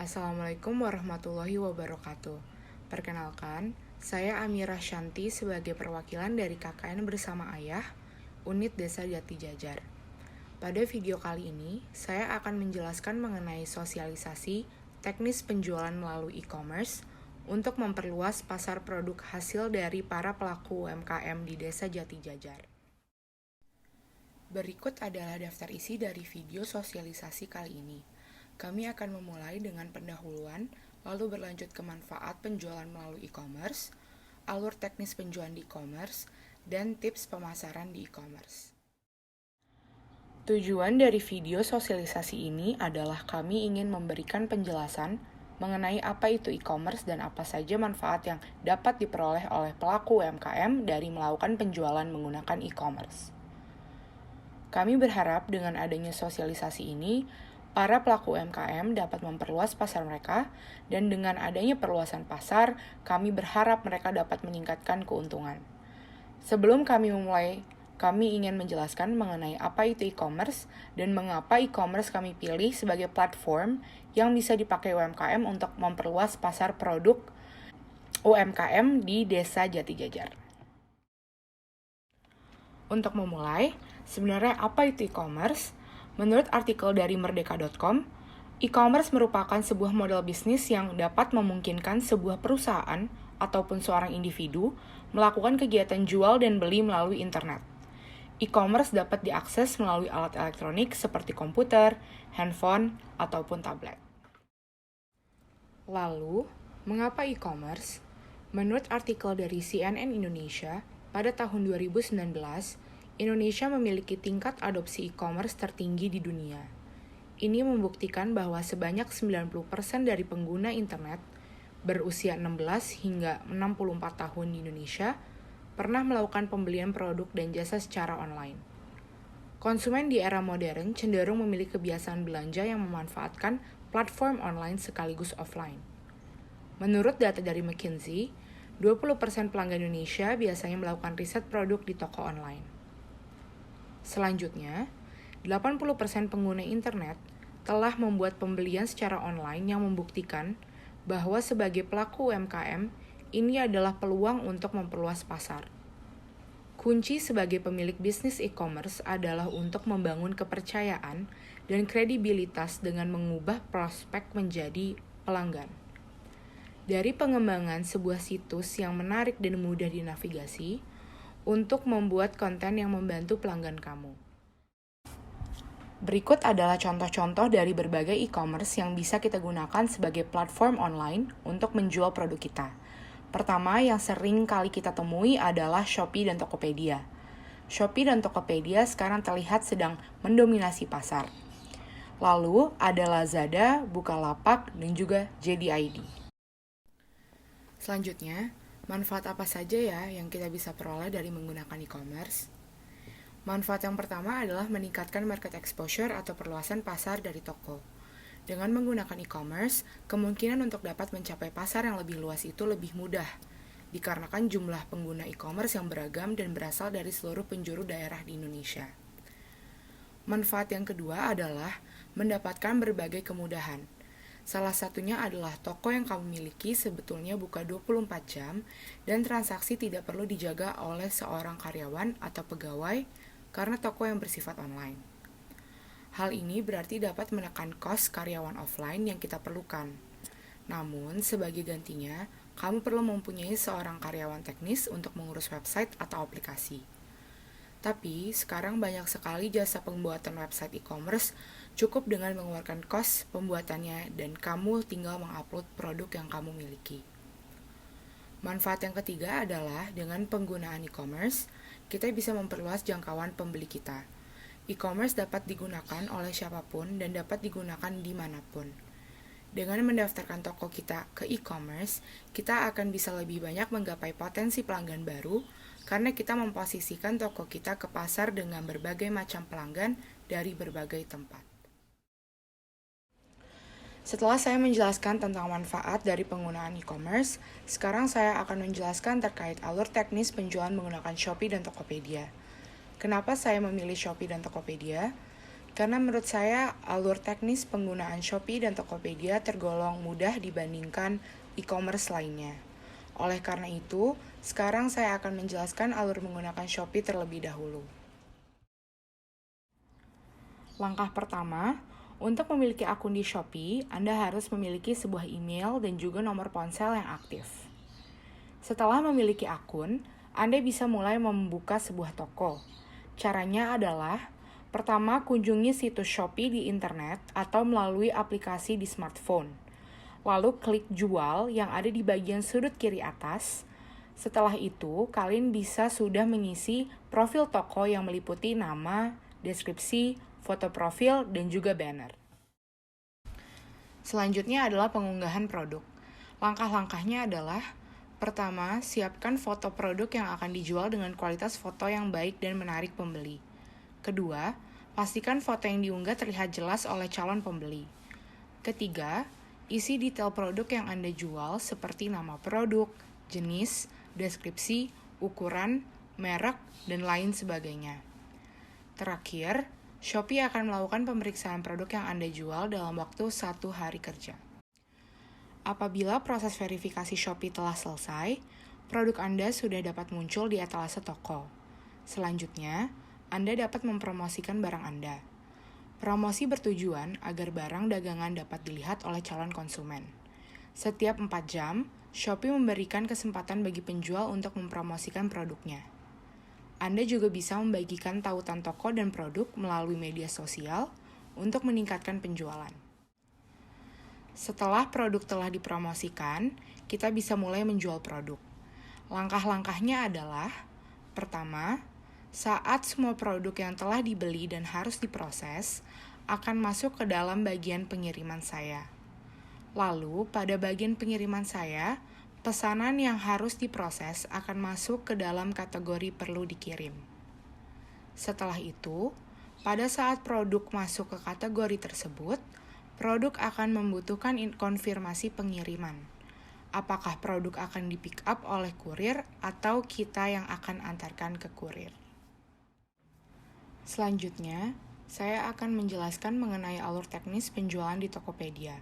Assalamualaikum warahmatullahi wabarakatuh. Perkenalkan, saya Amira Shanti sebagai perwakilan dari KKN Bersama Ayah, Unit Desa Jati Jajar. Pada video kali ini, saya akan menjelaskan mengenai sosialisasi teknis penjualan melalui e-commerce untuk memperluas pasar produk hasil dari para pelaku UMKM di Desa Jati Jajar. Berikut adalah daftar isi dari video sosialisasi kali ini. Kami akan memulai dengan pendahuluan, lalu berlanjut ke manfaat penjualan melalui e-commerce, alur teknis penjualan di e-commerce, dan tips pemasaran di e-commerce. Tujuan dari video sosialisasi ini adalah kami ingin memberikan penjelasan mengenai apa itu e-commerce dan apa saja manfaat yang dapat diperoleh oleh pelaku UMKM dari melakukan penjualan menggunakan e-commerce. Kami berharap dengan adanya sosialisasi ini, para pelaku UMKM dapat memperluas pasar mereka, dan dengan adanya perluasan pasar, kami berharap mereka dapat meningkatkan keuntungan. Sebelum kami memulai, kami ingin menjelaskan mengenai apa itu e-commerce dan mengapa e-commerce kami pilih sebagai platform yang bisa dipakai UMKM untuk memperluas pasar produk UMKM di Desa Jati Jajar. Untuk memulai, sebenarnya apa itu e-commerce? Menurut artikel dari merdeka.com, e-commerce merupakan sebuah model bisnis yang dapat memungkinkan sebuah perusahaan ataupun seorang individu melakukan kegiatan jual dan beli melalui internet. E-commerce dapat diakses melalui alat elektronik seperti komputer, handphone, ataupun tablet. Lalu, mengapa e-commerce? Menurut artikel dari CNN Indonesia, pada tahun 2019, Indonesia memiliki tingkat adopsi e-commerce tertinggi di dunia. Ini membuktikan bahwa sebanyak 90% dari pengguna internet berusia 16 hingga 64 tahun di Indonesia pernah melakukan pembelian produk dan jasa secara online. Konsumen di era modern cenderung memiliki kebiasaan belanja yang memanfaatkan platform online sekaligus offline. Menurut data dari McKinsey, 20% pelanggan Indonesia biasanya melakukan riset produk di toko online. Selanjutnya, 80% pengguna internet telah membuat pembelian secara online yang membuktikan bahwa sebagai pelaku UMKM, ini adalah peluang untuk memperluas pasar. Kunci sebagai pemilik bisnis e-commerce adalah untuk membangun kepercayaan dan kredibilitas dengan mengubah prospek menjadi pelanggan. Dari pengembangan sebuah situs yang menarik dan mudah dinavigasi, untuk membuat konten yang membantu pelanggan kamu. Berikut adalah contoh-contoh dari berbagai e-commerce yang bisa kita gunakan sebagai platform online untuk menjual produk kita. Pertama, yang sering kali kita temui adalah Shopee dan Tokopedia. Shopee dan Tokopedia sekarang terlihat sedang mendominasi pasar. Lalu ada Lazada, Bukalapak, dan juga JD.ID. Selanjutnya, manfaat apa saja ya yang kita bisa peroleh dari menggunakan e-commerce? Manfaat yang pertama adalah meningkatkan market exposure atau perluasan pasar dari toko. Dengan menggunakan e-commerce, kemungkinan untuk dapat mencapai pasar yang lebih luas itu lebih mudah, dikarenakan jumlah pengguna e-commerce yang beragam dan berasal dari seluruh penjuru daerah di Indonesia. Manfaat yang kedua adalah mendapatkan berbagai kemudahan. Salah satunya adalah toko yang kamu miliki sebetulnya buka 24 jam dan transaksi tidak perlu dijaga oleh seorang karyawan atau pegawai karena toko yang bersifat online. Hal ini berarti dapat menekan kos karyawan offline yang kita perlukan. Namun, sebagai gantinya, kamu perlu mempunyai seorang karyawan teknis untuk mengurus website atau aplikasi. Tapi, sekarang banyak sekali jasa pembuatan website e-commerce cukup dengan mengeluarkan kos pembuatannya dan kamu tinggal mengupload produk yang kamu miliki. Manfaat yang ketiga adalah dengan penggunaan e-commerce, kita bisa memperluas jangkauan pembeli kita. E-commerce dapat digunakan oleh siapapun dan dapat digunakan dimanapun. Dengan mendaftarkan toko kita ke e-commerce, kita akan bisa lebih banyak menggapai potensi pelanggan baru karena kita memposisikan toko kita ke pasar dengan berbagai macam pelanggan dari berbagai tempat. Setelah saya menjelaskan tentang manfaat dari penggunaan e-commerce, sekarang saya akan menjelaskan terkait alur teknis penjualan menggunakan Shopee dan Tokopedia. Kenapa saya memilih Shopee dan Tokopedia? Karena menurut saya, alur teknis penggunaan Shopee dan Tokopedia tergolong mudah dibandingkan e-commerce lainnya. Oleh karena itu, sekarang saya akan menjelaskan alur menggunakan Shopee terlebih dahulu. Langkah pertama, untuk memiliki akun di Shopee, Anda harus memiliki sebuah email dan juga nomor ponsel yang aktif. Setelah memiliki akun, Anda bisa mulai membuka sebuah toko. Caranya adalah, pertama, kunjungi situs Shopee di internet atau melalui aplikasi di smartphone. Lalu klik jual yang ada di bagian sudut kiri atas. Setelah itu, kalian bisa sudah mengisi profil toko yang meliputi nama, deskripsi, foto profil, dan juga banner. Selanjutnya adalah pengunggahan produk. Langkah-langkahnya adalah, pertama, siapkan foto produk yang akan dijual dengan kualitas foto yang baik dan menarik pembeli. Kedua, pastikan foto yang diunggah terlihat jelas oleh calon pembeli. Ketiga, isi detail produk yang Anda jual seperti nama produk, jenis, deskripsi, ukuran, merek, dan lain sebagainya. Terakhir, Shopee akan melakukan pemeriksaan produk yang Anda jual dalam waktu 1 hari kerja. Apabila proses verifikasi Shopee telah selesai, produk Anda sudah dapat muncul di etalase toko. Selanjutnya, Anda dapat mempromosikan barang Anda. Promosi bertujuan agar barang dagangan dapat dilihat oleh calon konsumen. Setiap 4 jam, Shopee memberikan kesempatan bagi penjual untuk mempromosikan produknya. Anda juga bisa membagikan tautan toko dan produk melalui media sosial untuk meningkatkan penjualan. Setelah produk telah dipromosikan, kita bisa mulai menjual produk. Langkah-langkahnya adalah, pertama, saat semua produk yang telah dibeli dan harus diproses akan masuk ke dalam bagian pengiriman saya. Lalu, pada bagian pengiriman saya, pesanan yang harus diproses akan masuk ke dalam kategori perlu dikirim. Setelah itu, pada saat produk masuk ke kategori tersebut, produk akan membutuhkan konfirmasi pengiriman. Apakah produk akan di-pick up oleh kurir atau kita yang akan antarkan ke kurir. Selanjutnya, saya akan menjelaskan mengenai alur teknis penjualan di Tokopedia.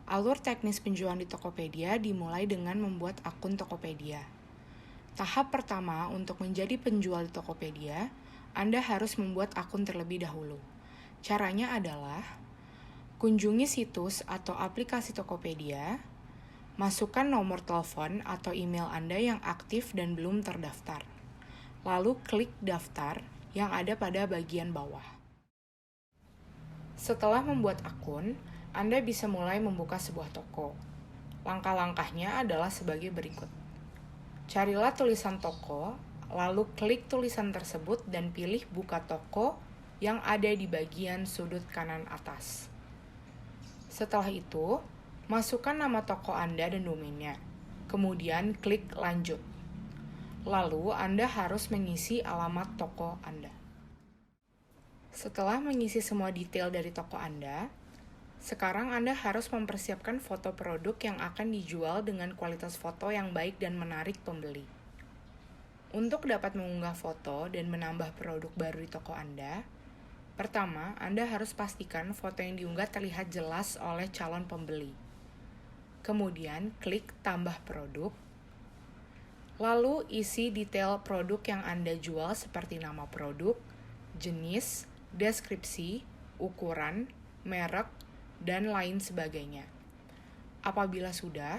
Alur teknis penjualan di Tokopedia dimulai dengan membuat akun Tokopedia. Tahap pertama untuk menjadi penjual di Tokopedia, Anda harus membuat akun terlebih dahulu. Caranya adalah, kunjungi situs atau aplikasi Tokopedia, masukkan nomor telepon atau email Anda yang aktif dan belum terdaftar. Lalu klik daftar yang ada pada bagian bawah. Setelah membuat akun, Anda bisa mulai membuka sebuah toko. Langkah-langkahnya adalah sebagai berikut. Carilah tulisan toko, lalu klik tulisan tersebut dan pilih buka toko yang ada di bagian sudut kanan atas. Setelah itu, masukkan nama toko Anda dan domainnya. Kemudian klik lanjut. Lalu Anda harus mengisi alamat toko Anda. Setelah mengisi semua detail dari toko Anda, sekarang Anda harus mempersiapkan foto produk yang akan dijual dengan kualitas foto yang baik dan menarik pembeli. Untuk dapat mengunggah foto dan menambah produk baru di toko Anda, pertama, Anda harus pastikan foto yang diunggah terlihat jelas oleh calon pembeli. Kemudian, klik tambah produk. Lalu, isi detail produk yang Anda jual seperti nama produk, jenis, deskripsi, ukuran, merek, dan lain sebagainya. Apabila sudah,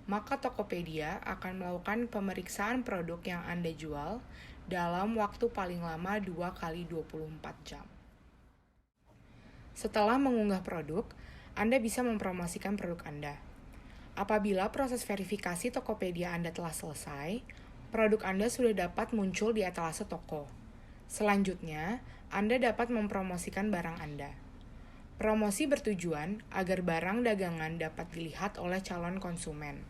maka Tokopedia akan melakukan pemeriksaan produk yang Anda jual dalam waktu paling lama 2 kali 24 jam. Setelah mengunggah produk, Anda bisa mempromosikan produk Anda. Apabila proses verifikasi Tokopedia Anda telah selesai, produk Anda sudah dapat muncul di etalase toko. Selanjutnya, Anda dapat mempromosikan barang Anda. Promosi bertujuan agar barang dagangan dapat dilihat oleh calon konsumen.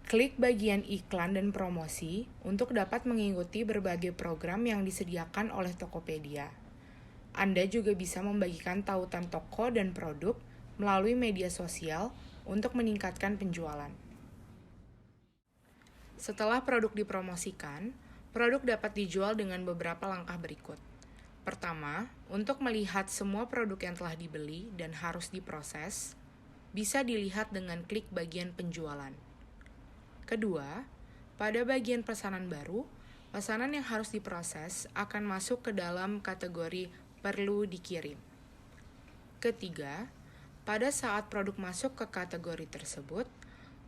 Klik bagian iklan dan promosi untuk dapat mengikuti berbagai program yang disediakan oleh Tokopedia. Anda juga bisa membagikan tautan toko dan produk melalui media sosial untuk meningkatkan penjualan. Setelah produk dipromosikan, produk dapat dijual dengan beberapa langkah berikut. Pertama, untuk melihat semua produk yang telah dibeli dan harus diproses, bisa dilihat dengan klik bagian penjualan. Kedua, pada bagian pesanan baru, pesanan yang harus diproses akan masuk ke dalam kategori perlu dikirim. Ketiga, pada saat produk masuk ke kategori tersebut,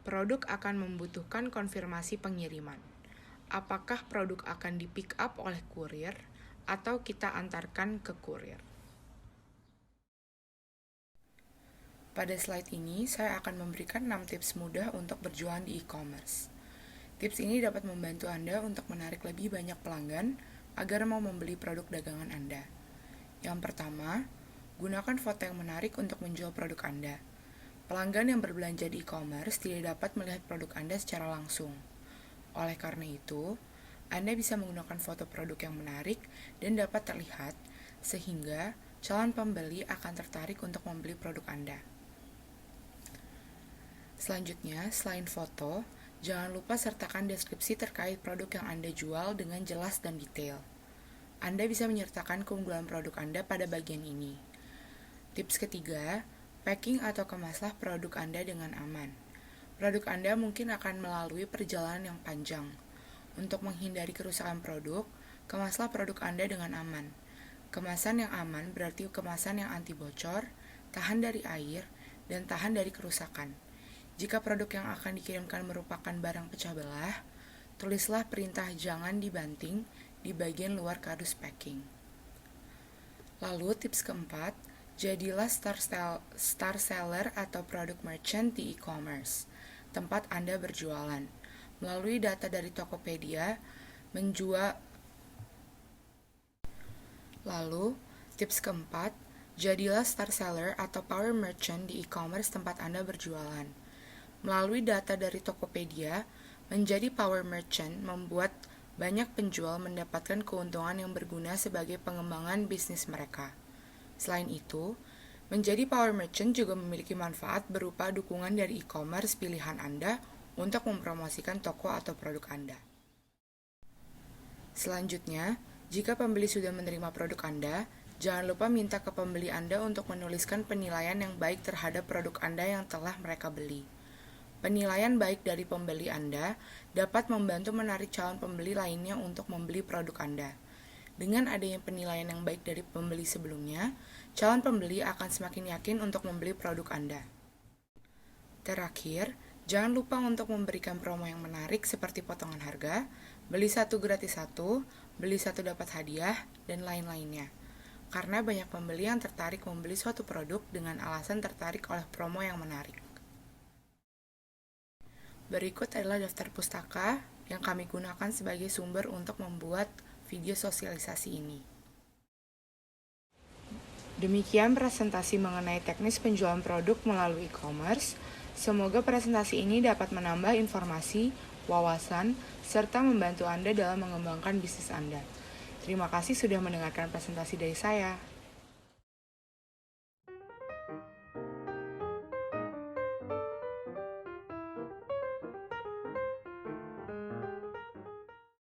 produk akan membutuhkan konfirmasi pengiriman. Apakah produk akan di-pick up oleh kurir atau kita antarkan ke kurir. Pada slide ini, saya akan memberikan 6 tips mudah untuk berjualan di e-commerce. Tips ini dapat membantu Anda untuk menarik lebih banyak pelanggan agar mau membeli produk dagangan Anda. Yang pertama, gunakan foto yang menarik untuk menjual produk Anda. Pelanggan yang berbelanja di e-commerce tidak dapat melihat produk Anda secara langsung. Oleh karena itu, Anda bisa menggunakan foto produk yang menarik dan dapat terlihat, sehingga calon pembeli akan tertarik untuk membeli produk Anda. Selanjutnya, selain foto, jangan lupa sertakan deskripsi terkait produk yang Anda jual dengan jelas dan detail. Anda bisa menyertakan keunggulan produk Anda pada bagian ini. Tips ketiga, packing atau kemaslah produk Anda dengan aman. Produk Anda mungkin akan melalui perjalanan yang panjang. Untuk menghindari kerusakan produk, kemaslah produk Anda dengan aman. Kemasan yang aman berarti kemasan yang anti bocor, tahan dari air, dan tahan dari kerusakan. Jika produk yang akan dikirimkan merupakan barang pecah belah, tulislah perintah jangan dibanting di bagian luar kardus packing. Lalu tips keempat, jadilah star seller atau product merchant di e-commerce, tempat Anda berjualan. Melalui data dari Tokopedia, Lalu, tips keempat, jadilah star seller atau power merchant di e-commerce tempat Anda berjualan. Melalui data dari Tokopedia, menjadi power merchant membuat banyak penjual mendapatkan keuntungan yang berguna sebagai pengembangan bisnis mereka. Selain itu, menjadi power merchant juga memiliki manfaat berupa dukungan dari e-commerce pilihan Anda untuk mempromosikan toko atau produk Anda. Selanjutnya, jika pembeli sudah menerima produk Anda, jangan lupa minta ke pembeli Anda untuk menuliskan penilaian yang baik terhadap produk Anda yang telah mereka beli. Penilaian baik dari pembeli Anda dapat membantu menarik calon pembeli lainnya untuk membeli produk Anda. Dengan adanya penilaian yang baik dari pembeli sebelumnya, calon pembeli akan semakin yakin untuk membeli produk Anda. Terakhir, jangan lupa untuk memberikan promo yang menarik seperti potongan harga, beli satu gratis satu, beli satu dapat hadiah, dan lain-lainnya. Karena banyak pembeli yang tertarik membeli suatu produk dengan alasan tertarik oleh promo yang menarik. Berikut adalah daftar pustaka yang kami gunakan sebagai sumber untuk membuat video sosialisasi ini. Demikian presentasi mengenai teknis penjualan produk melalui e-commerce. Semoga presentasi ini dapat menambah informasi, wawasan, serta membantu Anda dalam mengembangkan bisnis Anda. Terima kasih sudah mendengarkan presentasi dari saya.